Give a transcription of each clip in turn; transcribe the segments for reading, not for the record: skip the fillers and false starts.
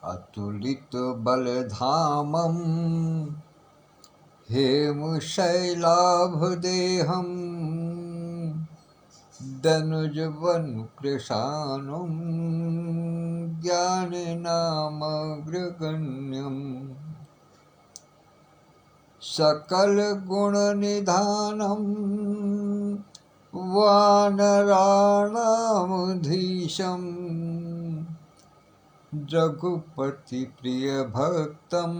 अतुलित बलधामं हेमशैलाभदेहं दनुजवनुकृशानुं ज्ञानिनामग्रगण्यम् सकलगुणनिधानं वानराणामधीशं रघुपतिप्रियभक्तं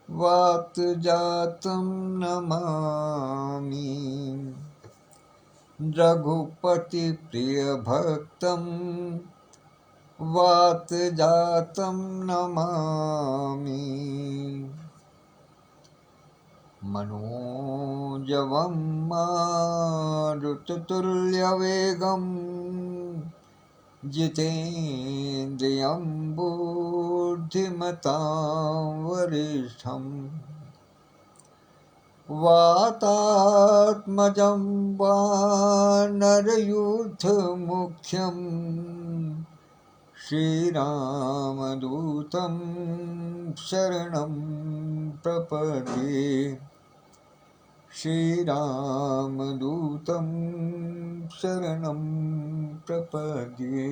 वातजातं नमामि। रघुपतिप्रियभक्तं वातजातं नमामि। मनोजवं मारुततुल्यवेगं जितेन्द्रियं बुद्धिमतां वरिष्ठं वातात्मजं वानरयूथमुख्यं श्रीरामदूतं शरणं प्रपद्ये। श्रीरामदूतं शरणं प्रपद्ये।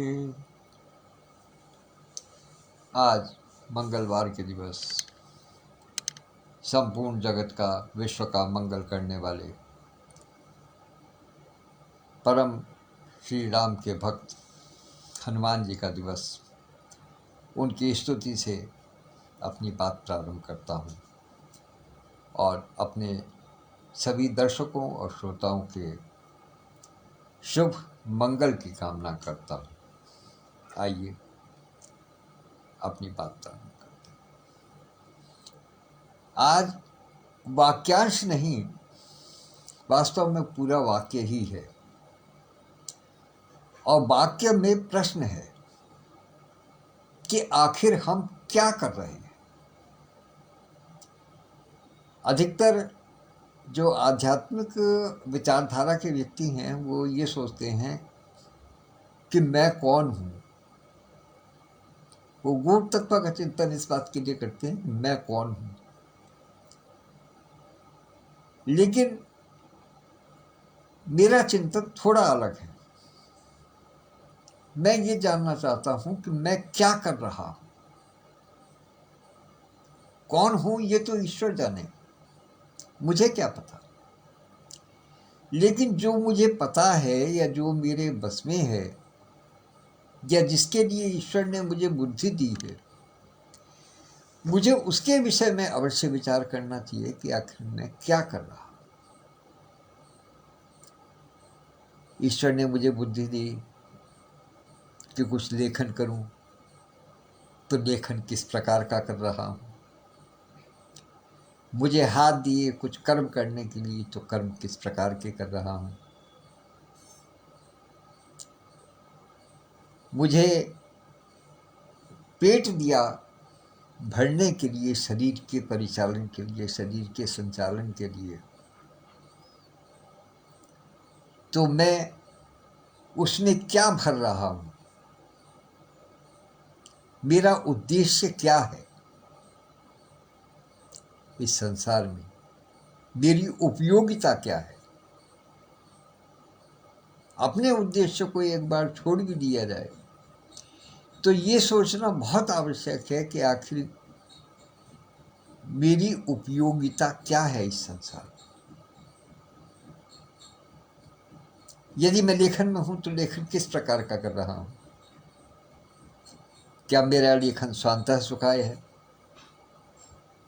आज मंगलवार के दिवस संपूर्ण जगत का, विश्व का मंगल करने वाले परम श्री राम के भक्त हनुमान जी का दिवस, उनकी स्तुति से अपनी बात प्रारंभ करता हूँ और अपने सभी दर्शकों और श्रोताओं के शुभ मंगल की कामना करता हूँ। आइए अपनी बात प्रारंभ करते हैं। आज वाक्यांश नहीं, वास्तव में पूरा वाक्य ही है और वाक्य में प्रश्न है कि आखिर हम क्या कर रहे हैं। अधिकतर जो आध्यात्मिक विचारधारा के व्यक्ति हैं वो ये सोचते हैं कि मैं कौन हूँ। वो गूढ़ तत्व का चिंतन इस बात के लिए करते हैं कि मैं कौन हूँ। लेकिन मेरा चिंतन थोड़ा अलग है। मैं ये जानना चाहता हूँ कि मैं क्या कर रहा हूँ। कौन हूँ ये तो ईश्वर जाने, मुझे क्या पता। लेकिन जो मुझे पता है या जो मेरे बस में है या जिसके लिए ईश्वर ने मुझे बुद्धि दी है, मुझे उसके विषय में अवश्य विचार करना चाहिए कि आखिर मैं क्या कर रहा हूं। ईश्वर ने मुझे बुद्धि दी कि कुछ लेखन करूं, तो लेखन किस प्रकार का कर रहा हूं। मुझे हाथ दिए कुछ कर्म करने के लिए, तो कर्म किस प्रकार के कर रहा हूं। मुझे पेट दिया भरने के लिए, शरीर के परिचालन के लिए, शरीर के संचालन के लिए, तो मैं उसमें क्या भर रहा हूं। मेरा उद्देश्य क्या है इस संसार में, मेरी उपयोगिता क्या है। अपने उद्देश्य को एक बार छोड़ भी दिया जाए तो ये सोचना बहुत आवश्यक है कि आखिर मेरी उपयोगिता क्या है इस संसार में। यदि मैं लेखन में हूं तो लेखन किस प्रकार का कर रहा हूं। क्या मेरा लेखन स्वांतः सुखाय है।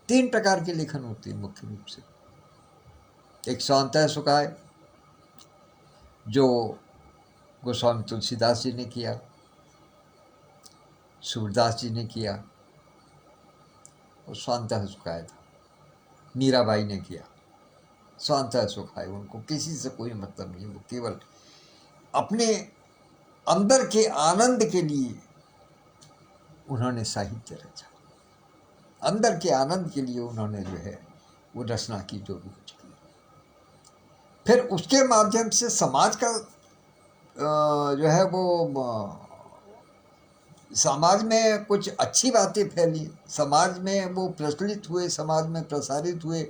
3 प्रकार के लेखन होते हैं मुख्य रूप से। एक स्वांतः सुखाय जो गोस्वामी तुलसीदास जी ने किया, सूरदास जी ने किया, और स्वांतः सुखाय था। मीराबाई ने किया स्वांतः सुखाय। उनको किसी से कोई मतलब नहीं, वो केवल अपने अंदर के आनंद के लिए उन्होंने साहित्य रचा। अंदर के आनंद के लिए उन्होंने जो है वो रचना की, जो भी कुछ की। फिर उसके माध्यम से समाज का जो है वो समाज में कुछ अच्छी बातें फैली, समाज में वो प्रचलित हुए, समाज में प्रसारित हुए,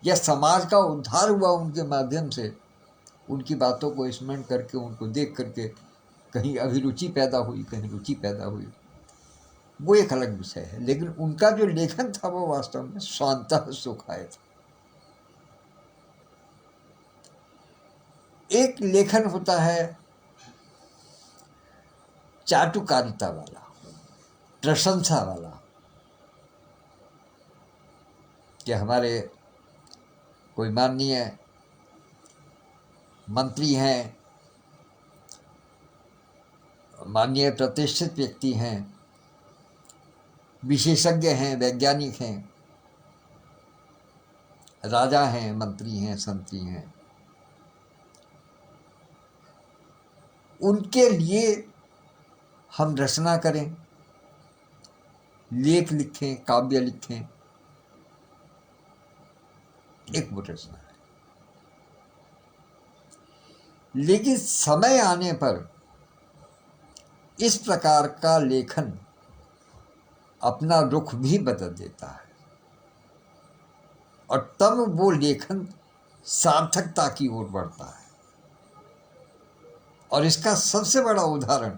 या समाज का उद्धार हुआ उनके माध्यम से, उनकी बातों को स्मरण करके, उनको देख करके कहीं अभिरुचि पैदा हुई, कहीं रुचि पैदा हुई, वो एक अलग विषय है। लेकिन उनका जो लेखन था वो वास्तव में स्वांतः सुखाय था। एक लेखन होता है चाटुकारिता वाला, प्रशंसा वाला, कि हमारे कोई माननीय मंत्री हैं, माननीय प्रतिष्ठित व्यक्ति हैं, विशेषज्ञ हैं, वैज्ञानिक हैं, राजा हैं, मंत्री हैं, संतरी हैं, उनके लिए हम रचना करें, लेख लिखें, काव्य लिखें, एक वो रचना है। लेकिन समय आने पर इस प्रकार का लेखन अपना रुख भी बदल देता है, और तब वो लेखन सार्थकता की ओर बढ़ता है। और इसका सबसे बड़ा उदाहरण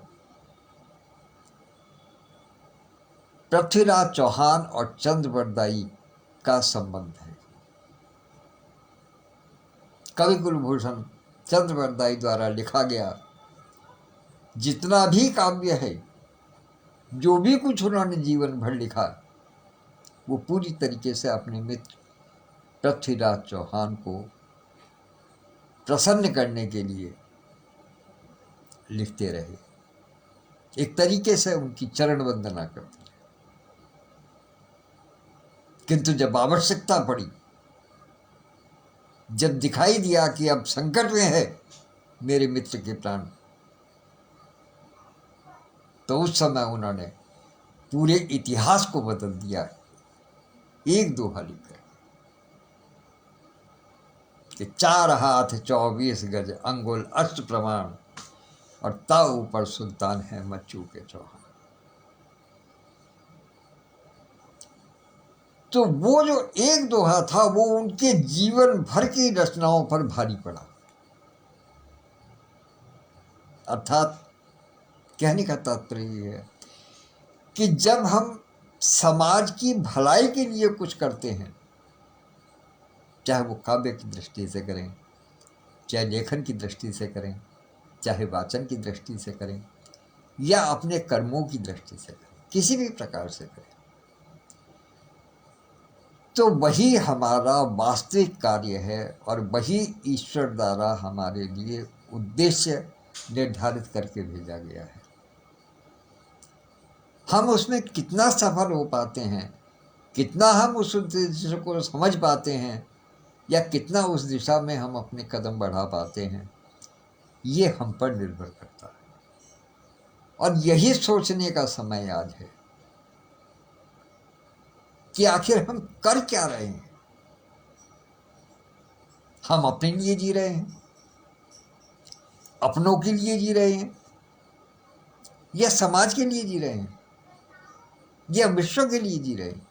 पृथ्वीराज चौहान और चंद्रवरदाई का संबंध है। कवि कुलभूषण चंद्रवरदाई द्वारा लिखा गया जितना भी काव्य है, जो भी कुछ उन्होंने जीवन भर लिखा, वो पूरी तरीके से अपने मित्र पृथ्वीराज चौहान को प्रसन्न करने के लिए लिखते रहे, एक तरीके से उनकी चरण वंदना करते रहे। किंतु जब आवश्यकता पड़ी, जब दिखाई दिया कि अब संकट में है मेरे मित्र के प्राण, तो उस समय उन्होंने पूरे इतिहास को बदल दिया, एक दोहा लिखकर कि 4 हाथ 24 गज अंगुल अष्ट प्रमाण, और ता ऊपर सुल्तान है मच्चू के चौहान। तो वो जो एक दोहा था वो उनके जीवन भर की रचनाओं पर भारी पड़ा। अर्थात कहने का तात्पर्य ये है कि जब हम समाज की भलाई के लिए कुछ करते हैं, चाहे वो काव्य की दृष्टि से करें, चाहे लेखन की दृष्टि से करें, चाहे वाचन की दृष्टि से करें, या अपने कर्मों की दृष्टि से करें, किसी भी प्रकार से करें, तो वही हमारा वास्तविक कार्य है, और वही ईश्वर द्वारा हमारे लिए उद्देश्य निर्धारित करके भेजा गया है। हम उसमें कितना सफल हो पाते हैं, कितना हम उस उद्देश्य को समझ पाते हैं, या कितना उस दिशा में हम अपने कदम बढ़ा पाते हैं, ये हम पर निर्भर करता है। और यही सोचने का समय आज है कि आखिर हम कर क्या रहे हैं। हम अपने लिए जी रहे हैं, अपनों के लिए जी रहे हैं, या समाज के लिए जी रहे हैं, या विश्व के लिए जी रहे हैं।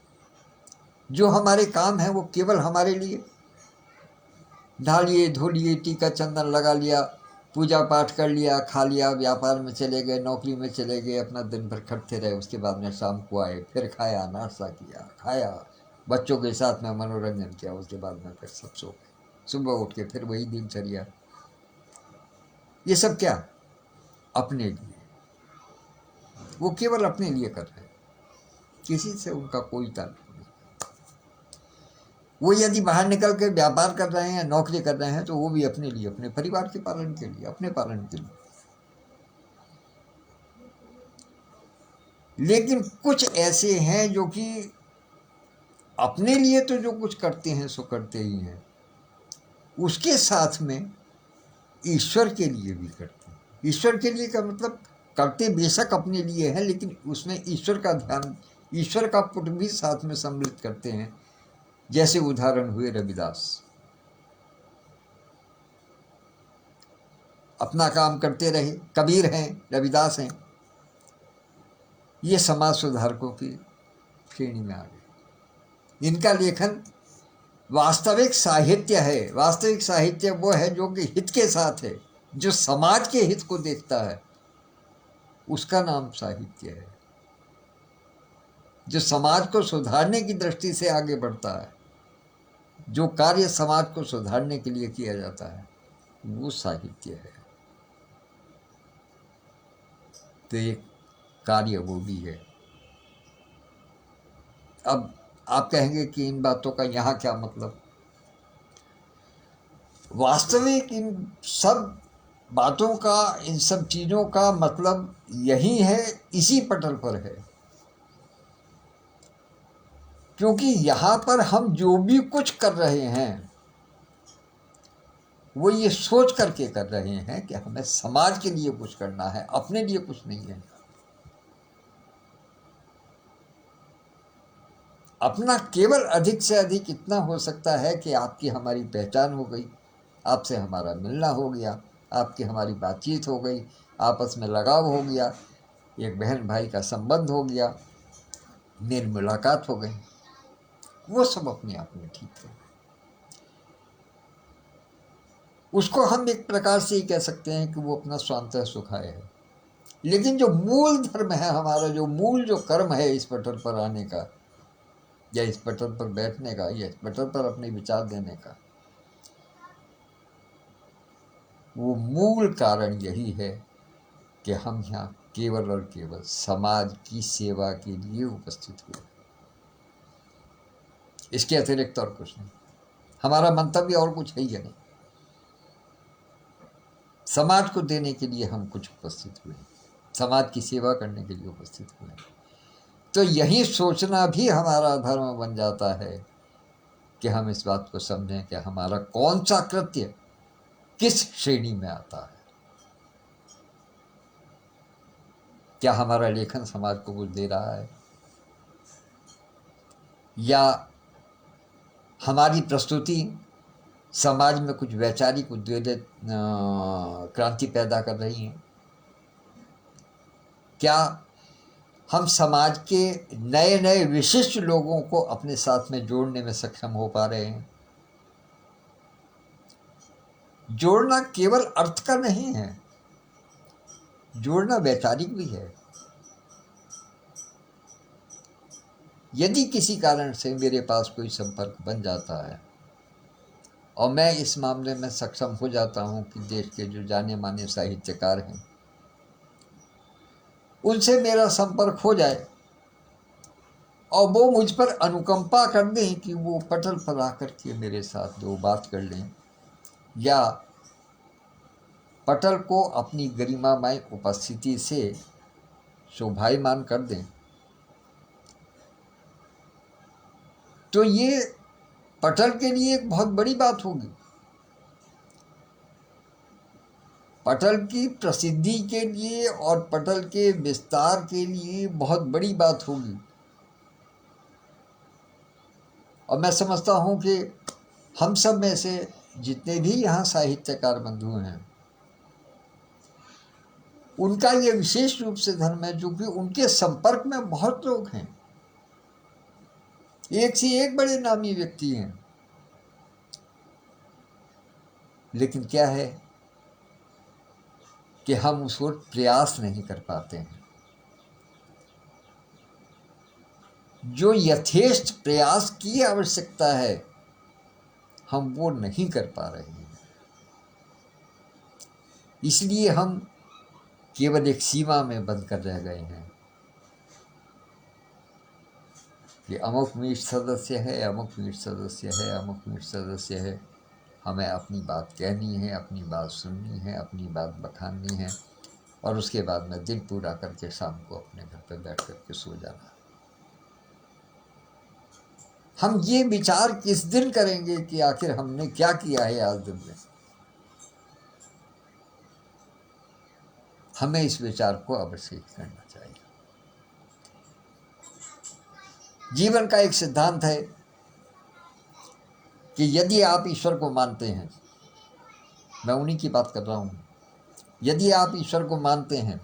जो हमारे काम है वो केवल हमारे लिए, ढालिए धोलिए, टीका चंदन लगा लिया, पूजा पाठ कर लिया, खा लिया, व्यापार में चले गए, नौकरी में चले गए, अपना दिन भर खटते रहे, उसके बाद में शाम को आए, फिर खाया, नाश्ता किया, खाया, बच्चों के साथ में मनोरंजन किया, उसके बाद में फिर सब सो गए, सुबह उठ के फिर वही दिनचर्या। ये सब क्या? अपने लिए। वो केवल अपने लिए कर रहे हैं, किसी से उनका कोई ताल्लुक नहीं। वो यदि बाहर निकल के व्यापार कर रहे हैं, नौकरी कर रहे हैं, तो वो भी अपने लिए, अपने परिवार के पालन के लिए, अपने पालन के लिए। लेकिन कुछ ऐसे हैं जो कि अपने लिए तो जो कुछ करते हैं सो करते ही हैं, उसके साथ में ईश्वर के लिए भी करते हैं। ईश्वर के लिए का मतलब करते बेशक अपने लिए है, लेकिन उसमें ईश्वर का ध्यान, ईश्वर का पुट भी साथ में सम्मिलित करते हैं। जैसे उदाहरण हुए रविदास, अपना काम करते रहे, कबीर हैं, रविदास हैं, ये समाज सुधारकों की श्रेणी में आ गए। इनका लेखन वास्तविक साहित्य है। वास्तविक साहित्य वो है जो कि हित के साथ है, जो समाज के हित को देखता है, उसका नाम साहित्य है। जो समाज को सुधारने की दृष्टि से आगे बढ़ता है, जो कार्य समाज को सुधारने के लिए किया जाता है, वो साहित्य है। तो एक कार्य वो भी है। अब आप कहेंगे कि इन बातों का यहाँ क्या मतलब? वास्तविक इन सब बातों का, इन सब चीज़ों का मतलब यही है, इसी पटल पर है। क्योंकि यहाँ पर हम जो भी कुछ कर रहे हैं वो ये सोच करके कर रहे हैं कि हमें समाज के लिए कुछ करना है, अपने लिए कुछ नहीं है। अपना केवल अधिक से अधिक इतना हो सकता है कि आपकी हमारी पहचान हो गई, आपसे हमारा मिलना हो गया, आपकी हमारी बातचीत हो गई, आपस में लगाव हो गया, एक बहन भाई का संबंध हो गया, मेल मुलाकात हो गई, वो सब अपने आप में ठीक है। उसको हम एक प्रकार से ही कह सकते हैं कि वो अपना स्वांतः सुखाय है। लेकिन जो मूल धर्म है हमारा, जो मूल जो कर्म है इस पटल पर आने का, या इस पटल पर बैठने का, या इस पटल पर अपने विचार देने का, वो मूल कारण यही है कि हम यहाँ केवल और केवल समाज की सेवा के लिए उपस्थित हुए। इसके अतिरिक्त और कुछ नहीं। हमारा मंतव्य और कुछ है ही नहीं। समाज को देने के लिए हम कुछ उपस्थित हुए, समाज की सेवा करने के लिए उपस्थित हुए। तो यही सोचना भी हमारा धर्म बन जाता है कि हम इस बात को समझें कि हमारा कौन सा कृत्य किस श्रेणी में आता है। क्या हमारा लेखन समाज को कुछ दे रहा है, या हमारी प्रस्तुति समाज में कुछ वैचारिक उद्वेलित क्रांति पैदा कर रही है? क्या हम समाज के नए नए विशिष्ट लोगों को अपने साथ में जोड़ने में सक्षम हो पा रहे हैं? जोड़ना केवल अर्थ का नहीं है, जोड़ना वैचारिक भी है। यदि किसी कारण से मेरे पास कोई संपर्क बन जाता है और मैं इस मामले में सक्षम हो जाता हूं कि देश के जो जाने माने साहित्यकार हैं उनसे मेरा संपर्क हो जाए और वो मुझ पर अनुकंपा कर दें कि वो पटल पर आकर के मेरे साथ दो बात कर लें, या पटल को अपनी गरिमामय उपस्थिति से शोभायमान कर दें, तो ये पटल के लिए एक बहुत बड़ी बात होगी। पटल की प्रसिद्धि के लिए और पटल के विस्तार के लिए बहुत बड़ी बात होगी। और मैं समझता हूँ कि हम सब में से जितने भी यहाँ साहित्यकार बंधु हैं, उनका ये विशेष रूप से धर्म है, जो कि उनके संपर्क में बहुत लोग हैं, एक से एक बड़े नामी व्यक्ति हैं। लेकिन क्या है कि हम उस ओर प्रयास नहीं कर पाते हैं। जो यथेष्ट प्रयास की आवश्यकता है हम वो नहीं कर पा रहे हैं। इसलिए हम केवल एक सीमा में बंद कर रह गए हैं कि अमुक मीट सदस्य है, अमुक मीट सदस्य है, अमुक मीट सदस्य है। हमें अपनी बात कहनी है, अपनी बात सुननी है, अपनी बात बखाननी है, और उसके बाद में दिन पूरा करके शाम को अपने घर पर बैठ करके सो जाना। हम ये विचार किस दिन करेंगे कि आखिर हमने क्या किया है आज दिन में? हमें इस विचार को अवश्य करना चाहिए। जीवन का एक सिद्धांत है कि यदि आप ईश्वर को मानते हैं, मैं उन्हीं की बात कर रहा हूं, यदि आप ईश्वर को मानते हैं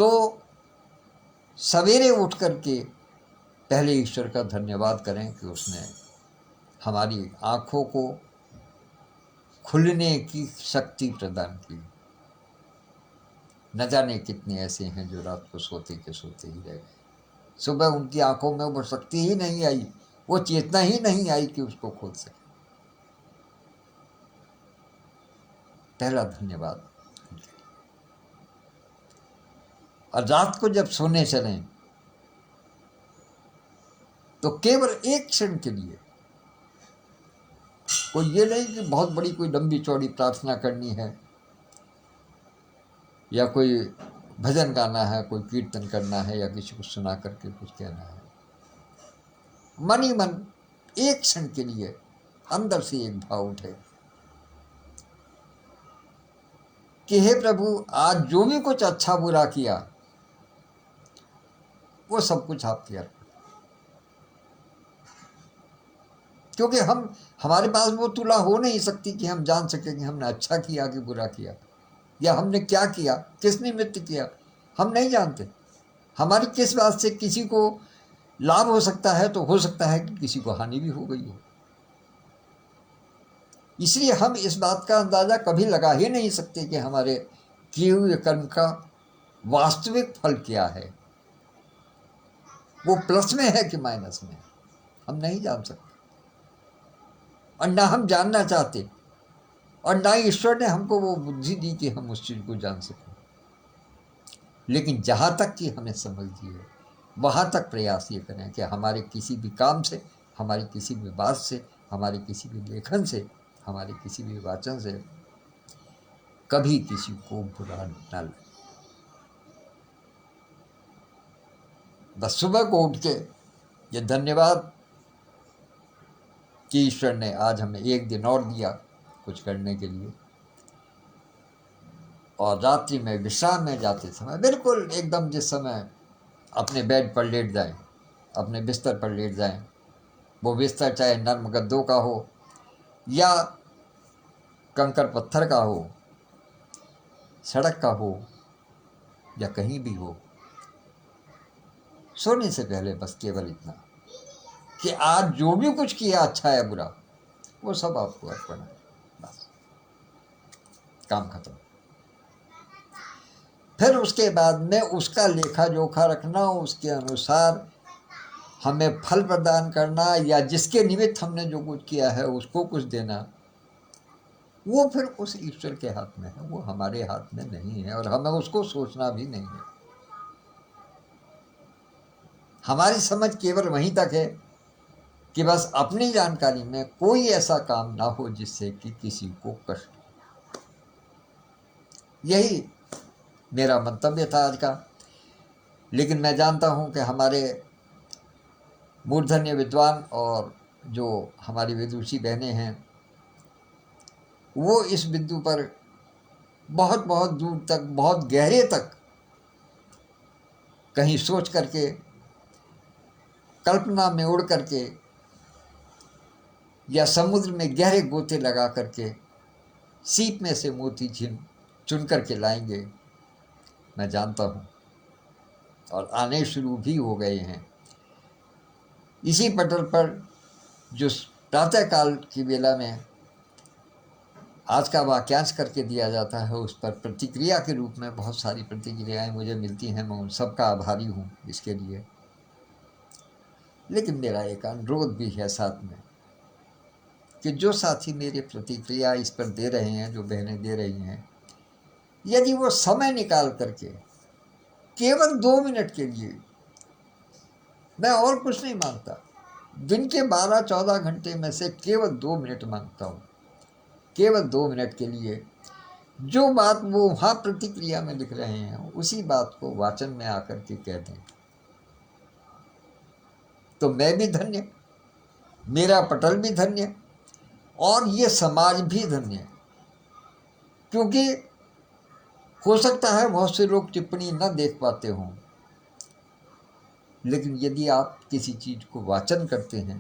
तो सवेरे उठ करके पहले ईश्वर का धन्यवाद करें कि उसने हमारी आँखों को खुलने की शक्ति प्रदान की। न जाने कितने ऐसे हैं जो रात को सोते के सोते ही रह गए, सुबह उनकी आंखों में वो शक्ति ही नहीं आई, वो चेतना ही नहीं आई कि उसको खोल सके। पहला धन्यवाद। और रात को जब सोने चलें तो केवल एक क्षण के लिए, कोई ये नहीं कि बहुत बड़ी कोई लंबी चौड़ी प्रार्थना करनी है या कोई भजन गाना है, कोई कीर्तन करना है या किसी को सुना करके कुछ कहना है। मन ही मन एक क्षण के लिए अंदर से एक भाव उठे कि हे प्रभु, आज जो भी कुछ अच्छा बुरा किया वो सब कुछ आपके अर्पण। क्योंकि हमारे पास वो तुला हो नहीं सकती कि हम जान सके कि हमने अच्छा किया कि बुरा किया, या हमने क्या किया, किस निमित्त किया, हम नहीं जानते। हमारी किस बात से किसी को लाभ हो सकता है, तो हो सकता है कि किसी को हानि भी हो गई हो। इसलिए हम इस बात का अंदाजा कभी लगा ही नहीं सकते कि हमारे किए हुए कर्म का वास्तविक फल क्या है, वो प्लस में है कि माइनस में, हम नहीं जान सकते। और ना हम जानना चाहते, और ना ईश्वर ने हमको वो बुद्धि दी कि हम उस चीज़ को जान सकें। लेकिन जहाँ तक कि हमें समझ दी है, वहाँ तक प्रयास ये करें कि हमारे किसी भी काम से, हमारी किसी भी बात से, हमारे किसी भी लेखन से, हमारे किसी भी वाचन से कभी किसी को बुरा न लगे। बस सुबह को उठ के ये धन्यवाद कि ईश्वर ने आज हमें एक दिन और दिया कुछ करने के लिए। और रात्रि में विश्राम में जाते समय बिल्कुल एकदम जिस समय अपने बेड पर लेट जाएं, अपने बिस्तर पर लेट जाएं, वो बिस्तर चाहे नर्म गद्दों का हो या कंकड़ पत्थर का हो, सड़क का हो या कहीं भी हो, सोने से पहले बस केवल इतना कि आज जो भी कुछ किया, अच्छा या बुरा, वो सब आपको अर्पण है। बस काम खत्म। फिर उसके बाद में उसका लेखा जोखा रखना, उसके अनुसार हमें फल प्रदान करना, या जिसके निमित्त हमने जो कुछ किया है उसको कुछ देना, वो फिर उस ईश्वर के हाथ में है, वो हमारे हाथ में नहीं है। और हमें उसको सोचना भी नहीं है। हमारी समझ केवल वहीं तक है कि बस अपनी जानकारी में कोई ऐसा काम ना हो जिससे कि किसी को कष्ट। यही मेरा मंतव्य था आज का। लेकिन मैं जानता हूँ कि हमारे मूर्धन्य विद्वान और जो हमारी विदुषी बहनें हैं, वो इस बिंदु पर बहुत बहुत दूर तक, बहुत गहरे तक कहीं सोच करके, कल्पना में उड़ करके या समुद्र में गहरे गोते लगा करके सीप में से मोती चुन करके लाएंगे, मैं जानता हूँ। और आने शुरू भी हो गए हैं। इसी पटल पर जो प्रातःकाल की वेला में आज का वाक्यांश करके दिया जाता है, उस पर प्रतिक्रिया के रूप में बहुत सारी प्रतिक्रियाएं मुझे मिलती हैं। मैं उन सबका आभारी हूँ इसके लिए। लेकिन मेरा एक अनुरोध भी है साथ में कि जो साथी मेरे प्रतिक्रिया इस पर दे रहे हैं, जो बहनें दे रही हैं, यदि वो समय निकाल करके केवल 2 मिनट के लिए, मैं और कुछ नहीं मांगता, दिन के 12-14 घंटे में से केवल 2 मिनट मांगता हूँ, केवल 2 मिनट के लिए जो बात वो वहाँ प्रतिक्रिया में लिख रहे हैं, उसी बात को वाचन में आकर के कह दें, तो मैं भी धन्य, मेरा पटल भी धन्य, और ये समाज भी धन्य। क्योंकि हो सकता है बहुत से लोग टिप्पणी न देख पाते हों, लेकिन यदि आप किसी चीज़ को वाचन करते हैं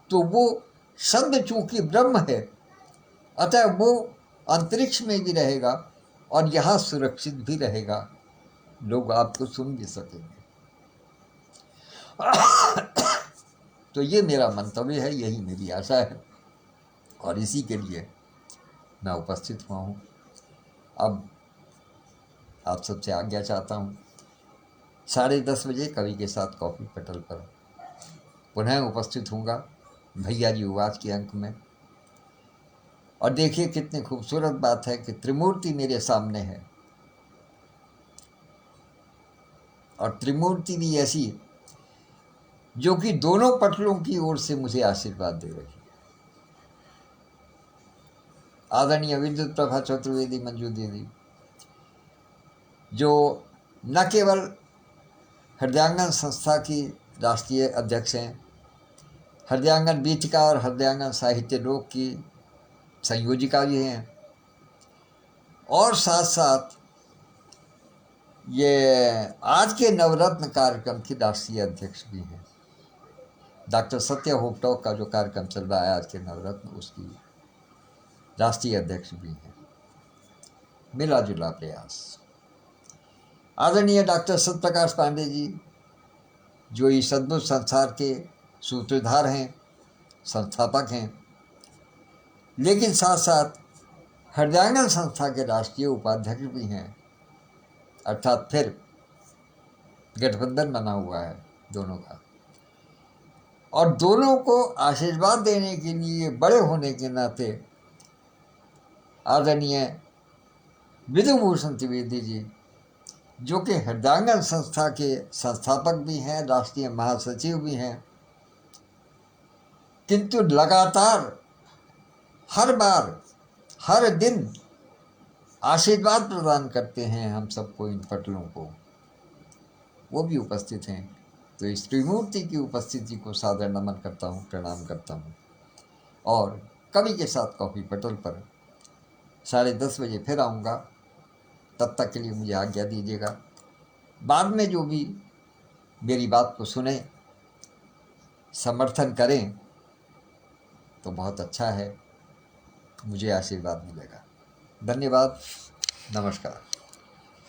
तो वो शब्द चूंकि ब्रह्म है, अतः वो अंतरिक्ष में भी रहेगा और यहाँ सुरक्षित भी रहेगा। लोग आपको सुन भी सकेंगे। तो ये मेरा मंतव्य है, यही मेरी आशा है और इसी के लिए मैं उपस्थित हुआ हूँ। अब आप सबसे आज्ञा चाहता हूँ, 10:30 बजे कवि के साथ कॉफ़ी पटल पर पुनः उपस्थित होऊंगा भैया जी उवाच के अंक में। और देखिए कितनी खूबसूरत बात है कि त्रिमूर्ति मेरे सामने है, और त्रिमूर्ति भी ऐसी जो कि दोनों पटलों की ओर से मुझे आशीर्वाद दे रही है। आदरणीय विद्युत प्रभा चतुर्वेदी मंजू दीदी, जो न केवल हृदयांगन संस्था की राष्ट्रीय अध्यक्ष हैं, हृदयांगन बीथिका और हृदयांगन साहित्य लोक की संयोजिका भी हैं, और साथ साथ ये आज के नवरत्न कार्यक्रम की राष्ट्रीय अध्यक्ष भी हैं। डॉक्टर सत्य होपटॉक का जो कार्यक्रम चल रहा है आज के नवरत्न, उसकी राष्ट्रीय अध्यक्ष भी हैं। मिला जुला प्रयास। आदरणीय डॉक्टर सत्यप्रकाश पांडे जी, जो इस अद्भुत संसार के सूत्रधार हैं, संस्थापक हैं, लेकिन साथ साथ हृदयांगन संस्था के राष्ट्रीय उपाध्यक्ष भी हैं, अर्थात फिर गठबंधन बना हुआ है दोनों का। और दोनों को आशीर्वाद देने के लिए बड़े होने के नाते आदरणीय विधुभूषण त्रिवेदी जी, जो कि हृदयांगन संस्था के संस्थापक भी हैं, राष्ट्रीय महासचिव भी हैं, किंतु लगातार हर बार हर दिन आशीर्वाद प्रदान करते हैं हम सबको, इन पटलों को, वो भी उपस्थित हैं। तो इस त्रिमूर्ति की उपस्थिति को सादर नमन करता हूँ, प्रणाम करता हूँ। और कवि के साथ कॉफ़ी पटल पर 10:30 बजे फिर आऊँगा। तब तक के लिए मुझे आज्ञा दीजिएगा। बाद में जो भी मेरी बात को सुने, समर्थन करें तो बहुत अच्छा है, मुझे आशीर्वाद मिलेगा। धन्यवाद, नमस्कार।